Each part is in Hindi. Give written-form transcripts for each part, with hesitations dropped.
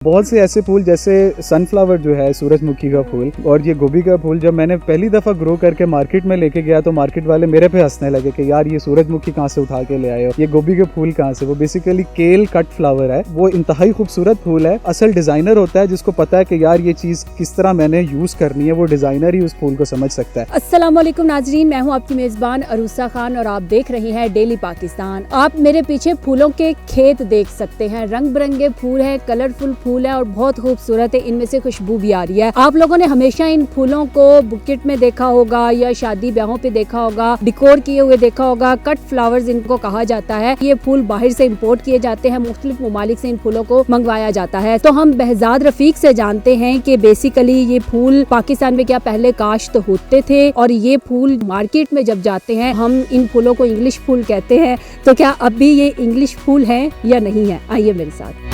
बहुत से ऐसे फूल जैसे सनफ्लावर जो है सूरजमुखी का फूल और ये गोभी का फूल जब मैंने पहली दफ़ा ग्रो करके मार्केट में लेके गया तो मार्केट वाले मेरे पे हंसने लगे कि यार ये सूरजमुखी कहाँ से उठा के ले आए हो, ये गोभी के फूल कहाँ से। वो बेसिकली केल कट फ्लावर है, वो इंतहाई खूबसूरत फूल है। असल डिज़ाइनर होता है जिसको पता है कि यार ये चीज़ किस तरह मैंने यूज़ करनी है, वो डिज़ाइनर ही उस फूल को समझ सकता है। अस्सलाम वालेकुम नाजरीन, मैं हूँ आपकी मेज़बान अरूसा खान और आप देख रहे हैं डेली पाकिस्तान। आप मेरे पीछे फूलों के खेत देख सकते हैं, रंग बिरंगे फूल है, कलरफुल फूल है और बहुत खूबसूरत है। इनमें से खुशबू भी आ रही है। आप लोगों ने हमेशा इन फूलों को बुकेट में देखा होगा या शादी ब्याहों पे देखा होगा, डिकोर किए हुए देखा होगा। कट फ्लावर्स इनको कहा जाता है। ये फूल बाहर से इंपोर्ट किए जाते हैं, मुख्तलिफ ममालिक से इन फूलों को मंगवाया जाता है। तो हम बहजाद रफीक से जानते हैं कि बेसिकली ये फूल पाकिस्तान में क्या पहले काश्त होते थे और ये फूल मार्केट में जब जाते हैं हम इन फूलों को इंग्लिश फूल कहते हैं। तो क्या अब भी ये इंग्लिश फूल है या नहीं है, आइए मेरे साथ।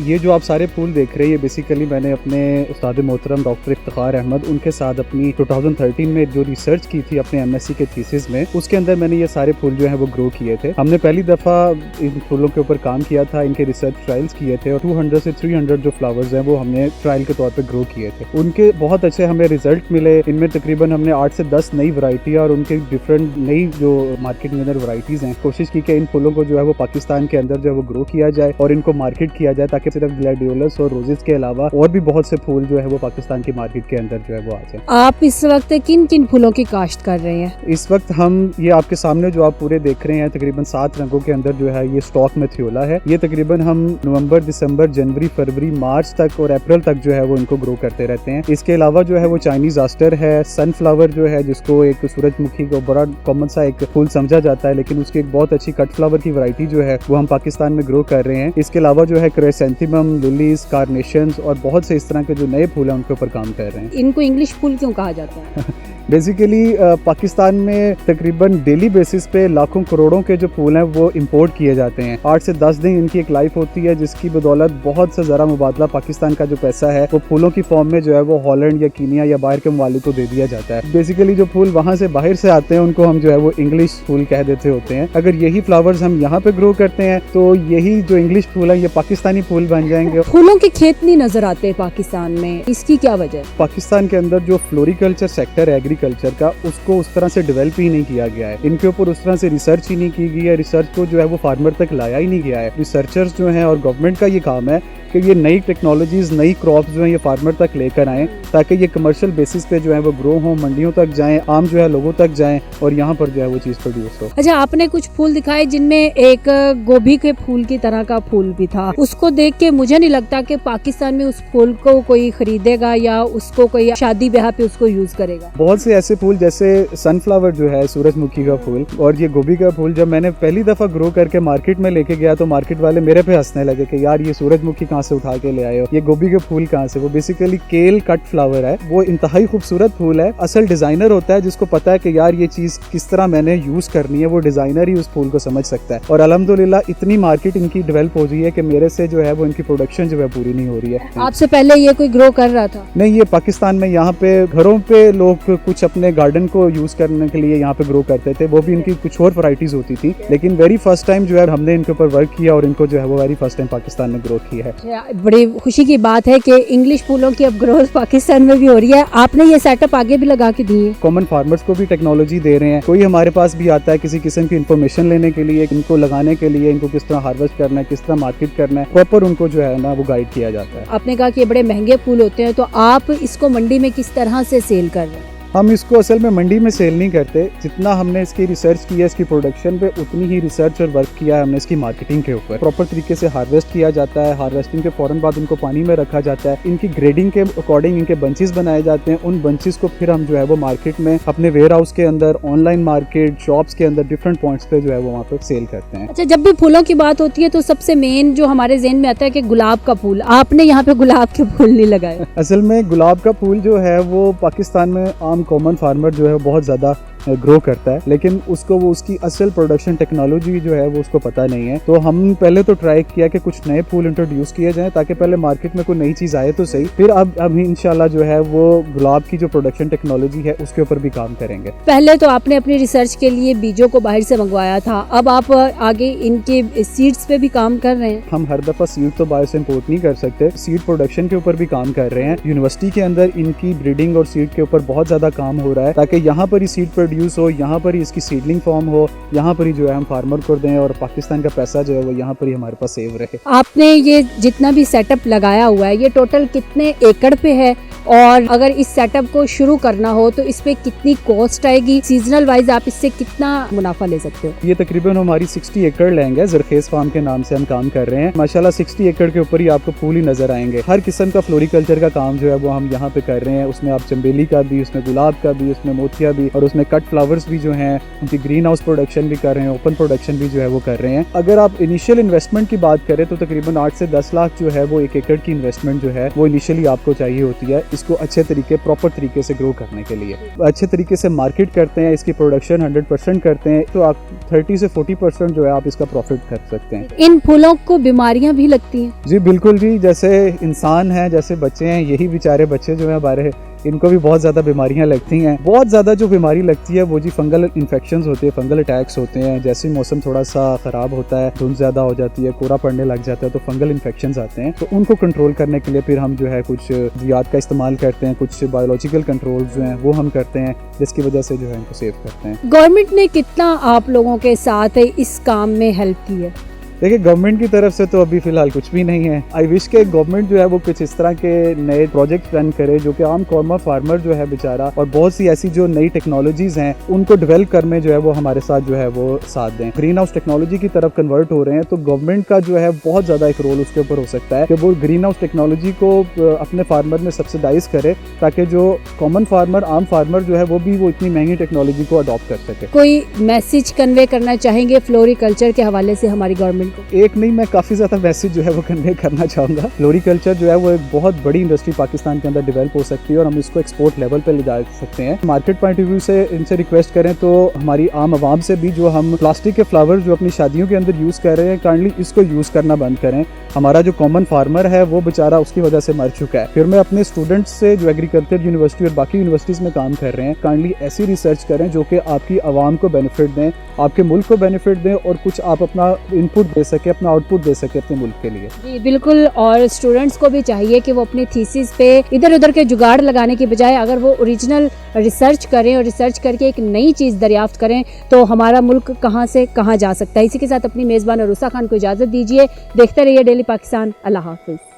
ये जो आप सारे फूल देख रहे हैं ये बेसिकली मैंने अपने उस्ताद मोहतरम डॉक्टर इफ्तिखार अहमद उनके साथ अपनी 2013 में जो रिसर्च की थी अपने एमएससी के थीसिस में, उसके अंदर मैंने ये सारे फूल जो है वो ग्रो किए थे। हमने पहली दफ़ा इन फूलों के ऊपर काम किया था, इनके रिसर्च ट्रायल्स किए थे और 200 से 300 जो फ्लावर्स हैं वो हमने ट्रायल के तौर पर ग्रो किए थे। उनके बहुत अच्छे हमें रिजल्ट मिले। इनमें तकरीबन हमने 8 से 10 नई वैरायटी और उनके डिफरेंट नई जो मार्केट में अंदर वैरायटीज़ हैं, कोशिश की कि इन फूलों को जो है वो पाकिस्तान के अंदर जो है वो ग्रो किया जाए और इनको मार्केट किया जाए ताकि सिर्फ ग्लैडियोलस और रोजेस के अलावा और भी बहुत से फूल जो है वो पाकिस्तान की मार्केट के अंदर जो है वो आ जाए। आप इस वक्त किन किन फूलों की काश्त कर रहे हैं? इस वक्त हम ये आपके सामने जो आप पूरे देख रहे हैं तकरीबन 7 रंगों के अंदर जो है ये स्टॉक में थियोला है। ये तकरीबन हम नवंबर, दिसंबर, जनवरी, फरवरी, मार्च तक और अप्रैल तक जो है वो इनको ग्रो करते रहते हैं। इसके अलावा जो है वो चाइनीज आस्टर है, सनफ्लावर जो है जिसको एक सूरजमुखी को बड़ा कॉमन सा एक फूल समझा जाता है, लेकिन उसकी एक बहुत अच्छी कट फ्लावर की वैरायटी जो है वो हम पाकिस्तान में ग्रो कर रहे हैं। इसके अलावा जो है क्राइसेंथेमम, लिलीज, कार्नेशंस और बहुत से इस तरह के जो नए फूल हैं उनके ऊपर काम कर रहे हैं। इनको इंग्लिश फूल क्यों कहा जाता है? बेसिकली पाकिस्तान में तकरीबन डेली बेसिस पे लाखों करोड़ों के जो फूल हैं वो इंपोर्ट किए जाते हैं। 8 से 10 दिन इनकी एक लाइफ होती है जिसकी बदौलत बहुत से ज़रा मुबादला पाकिस्तान का जो पैसा है वो फूलों की फॉर्म में जो है वो हॉलैंड या कीनिया या बाहर के ममालिक को दे दिया जाता है। बेसिकली जो फूल वहाँ से बाहर से आते हैं उनको हम जो है वो इंग्लिश फूल कह देते होते हैं। अगर यही फ्लावर्स हम यहाँ पे ग्रो करते हैं तो यही जो इंग्लिश फूल है ये पाकिस्तानी फूल बन जाएंगे। फूलों के खेत नहीं नजर आते पाकिस्तान में, इसकी क्या वजह है? पाकिस्तान के अंदर जो फ्लोरिकल्चर सेक्टर है एग्रीकल्चर का, उसको उस तरह से डेवलप ही नहीं किया गया है। इनके ऊपर उस तरह से रिसर्च ही नहीं की गई है। रिसर्च को जो है वो फार्मर तक लाया ही नहीं गया है। रिसर्चर्स जो हैं और गवर्नमेंट का ये काम है कि ये नई टेक्नोलॉजीज, नई क्रॉप्स जो हैं ये फार्मर तक लेकर आएँ ताकि ये कमर्शियल बेसिस पे जो है वो ग्रो हो, मंडियों तक जाएं, आम जो है लोगों तक जाएं और यहाँ पर जो है वो चीज़ प्रोड्यूस हो। अच्छा, आपने कुछ फूल दिखाए जिनमें एक गोभी के फूल की तरह का फूल भी था। उसको देख के मुझे नहीं लगता कि पाकिस्तान में उस फूल को कोई खरीदेगा या उसको कोई शादी ब्याह पे उसको यूज करेगा। बहुत से ऐसे फूल जैसे सनफ्लावर जो है सूरजमुखी का फूल और ये गोभी का फूल जब मैंने पहली दफ़ा ग्रो करके मार्केट में लेके गया तो मार्केट वाले मेरे पे हंसने लगे कि यार ये सूरजमुखी कहाँ से उठा के ले आए हो, ये गोभी के फूल कहाँ से। वो बेसिकली केल कट फ्लावर है, वो इंतहाई खूबसूरत फूल है। असल डिज़ाइनर होता है जिसको पता है कि यार ये चीज़ किस तरह मैंने यूज़ करनी है, वो डिज़ाइनर ही उस फूल को समझ सकता है। और अल्हम्दुलिल्लाह इतनी मार्केट इनकी डेवलप हो रही है कि मेरे से जो है वो इनकी प्रोडक्शन जो है पूरी नहीं हो रही है। आपसे पहले ये कोई ग्रो कर रहा था? नहीं, ये पाकिस्तान में यहाँ पे घरों पे लोग कुछ अपने गार्डन को यूज़ करने के लिए यहाँ पे ग्रो करते थे, वो भी इनकी कुछ और वैरायटीज़ होती थी। लेकिन वेरी फर्स्ट टाइम जो है हमने इनके ऊपर वर्क किया और इनको जो है वो वेरी फर्स्ट टाइम पाकिस्तान में ग्रो किया है। बड़ी खुशी की बात है कि इंग्लिश फूलों की अब ग्रोथ पाकिस्तान में भी हो रही है। आपने ये सेटअप आगे भी लगा के दी है। कॉमन फार्मर्स को भी टेक्नोलॉजी दे रहे हैं। कोई हमारे पास भी आता है किसी किस्म की इन्फॉर्मेशन लेने के लिए, इनको लगाने के लिए, इनको किस तरह हार्वेस्ट करना है, किस तरह मार्केट करना है, प्रॉपर उनको जो है ना वो गाइड किया जाता है। आपने कहा कि ये बड़े महंगे फूल होते हैं, तो आप इसको मंडी में किस तरह से सेल कर रहे हैं? हम इसको असल में मंडी में सेल नहीं करते। जितना हमने इसकी रिसर्च की है इसकी प्रोडक्शन पे, उतनी ही रिसर्च और वर्क किया है हमने इसकी मार्केटिंग के ऊपर। प्रॉपर तरीके से हार्वेस्ट किया जाता है। हार्वेस्टिंग के फौरन बाद उनको पानी में रखा जाता है। इनकी ग्रेडिंग के अकॉर्डिंग इनके बंचेस बनाए जाते हैं। उन बंचेस को फिर हम जो है वो मार्केट में अपने वेयर हाउस के अंदर, ऑनलाइन मार्केट, शॉप्स के अंदर डिफरेंट पॉइंट्स पे जो है वो वहाँ पे सेल करते हैं। अच्छा, जब भी फूलों की बात होती है तो सबसे मेन जो हमारे ज़हन में आता है कि गुलाब का फूल। आपने यहाँ पे गुलाब के फूल नहीं लगाए? असल में गुलाब का फूल जो है वो पाकिस्तान में आम कॉमन फार्मर जो है बहुत ज़्यादा ग्रो करता है, लेकिन उसको वो उसकी असल प्रोडक्शन टेक्नोलॉजी जो है वो उसको पता नहीं है। तो हम पहले तो ट्राई किया कि कुछ नए फूल इंट्रोड्यूस किए जाएं ताकि पहले मार्केट में कोई नई चीज़ आए तो सही, फिर अब इंशाल्लाह जो है वो गुलाब की जो प्रोडक्शन टेक्नोलॉजी है उसके ऊपर भी काम करेंगे। पहले तो आपने अपनी रिसर्च के लिए बीजों को बाहर से मंगवाया था, अब आप आगे इनके सीड्स पे भी काम कर रहे हैं। हम हर दफ़ा सीड तो बाहर से इम्पोर्ट नहीं कर सकते, सीड प्रोडक्शन के ऊपर भी काम कर रहे हैं। यूनिवर्सिटी के अंदर इनकी ब्रीडिंग और सीड के ऊपर बहुत ज़्यादा काम हो रहा है ताकि यहाँ पर ही सीड प्रोड्यूस हो, यहाँ पर ही इसकी सीडलिंग फॉर्म हो, यहाँ पर ही जो है हम फार्मर को दें और पाकिस्तान का पैसा जो है वो यहाँ पर ही हमारे पास सेव रहे। आपने ये जितना भी सेटअप लगाया हुआ है ये टोटल कितने एकड़ पे है, और अगर इस सेटअप को शुरू करना हो तो इस पे कितनी कॉस्ट आएगी, सीजनल वाइज आप इससे कितना मुनाफा ले सकते हो? ये तकरीबन हमारी 60 एकड़ लैंड है, जरखेज फार्म के नाम से हम काम कर रहे हैं। माशाल्लाह 60 एकड़ के ऊपर ही आपको फूल ही नजर आएंगे। हर किस्म का फ्लोरिकल्चर का काम जो है वो हम यहाँ पे कर रहे हैं। उसमें आप चंबेली का भी, उसमें गुलाब का भी, उसमें मोतिया भी, और उसमें कट फ्लावर्स भी जो हैं उनकी ग्रीन हाउस प्रोडक्शन भी कर रहे हैं, ओपन प्रोडक्शन भी जो है वो कर रहे हैं। अगर आप इनिशियल इन्वेस्टमेंट की बात करें तो तकरीबन 8 से 10 लाख जो है वो 1 एकड़ की इन्वेस्टमेंट जो है वो इनिशियली आपको चाहिए होती है, इसको अच्छे तरीके प्रॉपर तरीके से ग्रो करने के लिए। अच्छे तरीके से मार्केट करते हैं, इसकी प्रोडक्शन 100% करते हैं तो आप 30 से 40% जो है आप इसका प्रॉफिट कर सकते हैं। इन फूलों को बीमारियां भी लगती हैं? जी बिल्कुल जी, जैसे इंसान हैं, जैसे बच्चे हैं, यही बेचारे बच्चे जो है हमारे, इनको भी बहुत ज़्यादा बीमारियां लगती हैं। बहुत ज़्यादा जो बीमारी लगती है वो जी फंगल इन्फेक्शंस होते हैं, फंगल अटैक्स होते हैं। जैसे ही मौसम थोड़ा सा ख़राब होता है, धुंध ज़्यादा हो जाती है, कोहरा पड़ने लग जाता है तो फंगल इन्फेक्शंस आते हैं। तो उनको कंट्रोल करने के लिए फिर हम जो है कुछ दवाइयात का इस्तेमाल करते हैं, कुछ बायोलॉजिकल कंट्रोल जो हैं वो हम करते हैं, जिसकी वजह से जो है इनको सेव करते हैं। गवर्नमेंट ने कितना आप लोगों के साथ इस काम में हेल्प की है? देखिए गवर्नमेंट की तरफ से तो अभी फिलहाल कुछ भी नहीं है। आई विश के गवर्नमेंट जो है वो कुछ इस तरह के नए प्रोजेक्ट रन करे जो कि आम कॉमन फार्मर जो है बेचारा, और बहुत सी ऐसी जो नई टेक्नोलॉजीज हैं उनको डेवलप करने जो है वो हमारे साथ जो है वो साथ दें। ग्रीन हाउस टेक्नोलॉजी की तरफ कन्वर्ट हो रहे हैं तो गवर्नमेंट का जो है बहुत ज़्यादा एक रोल उसके ऊपर हो सकता है कि वो ग्रीन हाउस टेक्नोलॉजी को अपने फार्मर में सब्सिडाइज करे ताकि जो कॉमन फार्मर, आम फार्मर जो है वो भी वो इतनी महंगी टेक्नोलॉजी को अडॉप्ट कर सके। कोई मैसेज कन्वे करना चाहेंगे फ्लोरिकल्चर के हवाले से हमारी गवर्नमेंट को? एक नहीं, मैं काफ़ी ज़्यादा मैसेज जो है वो कन्वे करना चाहूँगा। फ्लोरिकल्चर जो है वो एक बहुत बड़ी इंडस्ट्री पाकिस्तान के अंदर डेवलप हो सकती है और हम इसको एक्सपोर्ट लेवल पे ले जा सकते हैं। मार्केट पॉइंट ऑफ व्यू से इनसे रिक्वेस्ट करें तो हमारी आम आवाम से भी, जो हम प्लास्टिक के फ्लावर जो अपनी शादियों के अंदर यूज़ कर रहे हैं, काइंडली इसको यूज़ करना बंद करें। हमारा जो कॉमन फार्मर है वो बेचारा उसकी वजह से मर चुका है। फिर मैं अपने स्टूडेंट्स से जो एग्रीकल्चर यूनिवर्सिटी और बाकी यूनिवर्सिटीज़ में काम कर रहे हैं, काइंडली ऐसी रिसर्च करें जो कि आपकी आवाम को बेनिफिट दें, आपके मुल्क को बेनिफिट दें और कुछ आप अपना इनपुट दे सके, अपना आउटपुट दे सके अपने मुल्क के लिए। जी बिल्कुल, और स्टूडेंट्स को भी चाहिए कि वो अपनी थीसिस पे इधर उधर के जुगाड़ लगाने की बजाय अगर वो ओरिजिनल रिसर्च करें और रिसर्च करके एक नई चीज़ दरियाफ्त करें तो हमारा मुल्क कहाँ से कहाँ जा सकता है। इसी के साथ अपनी मेज़बान अरूसा खान को इजाज़त दीजिए। देखते रहिए डेली पाकिस्तान। अल्लाह हाफिज़।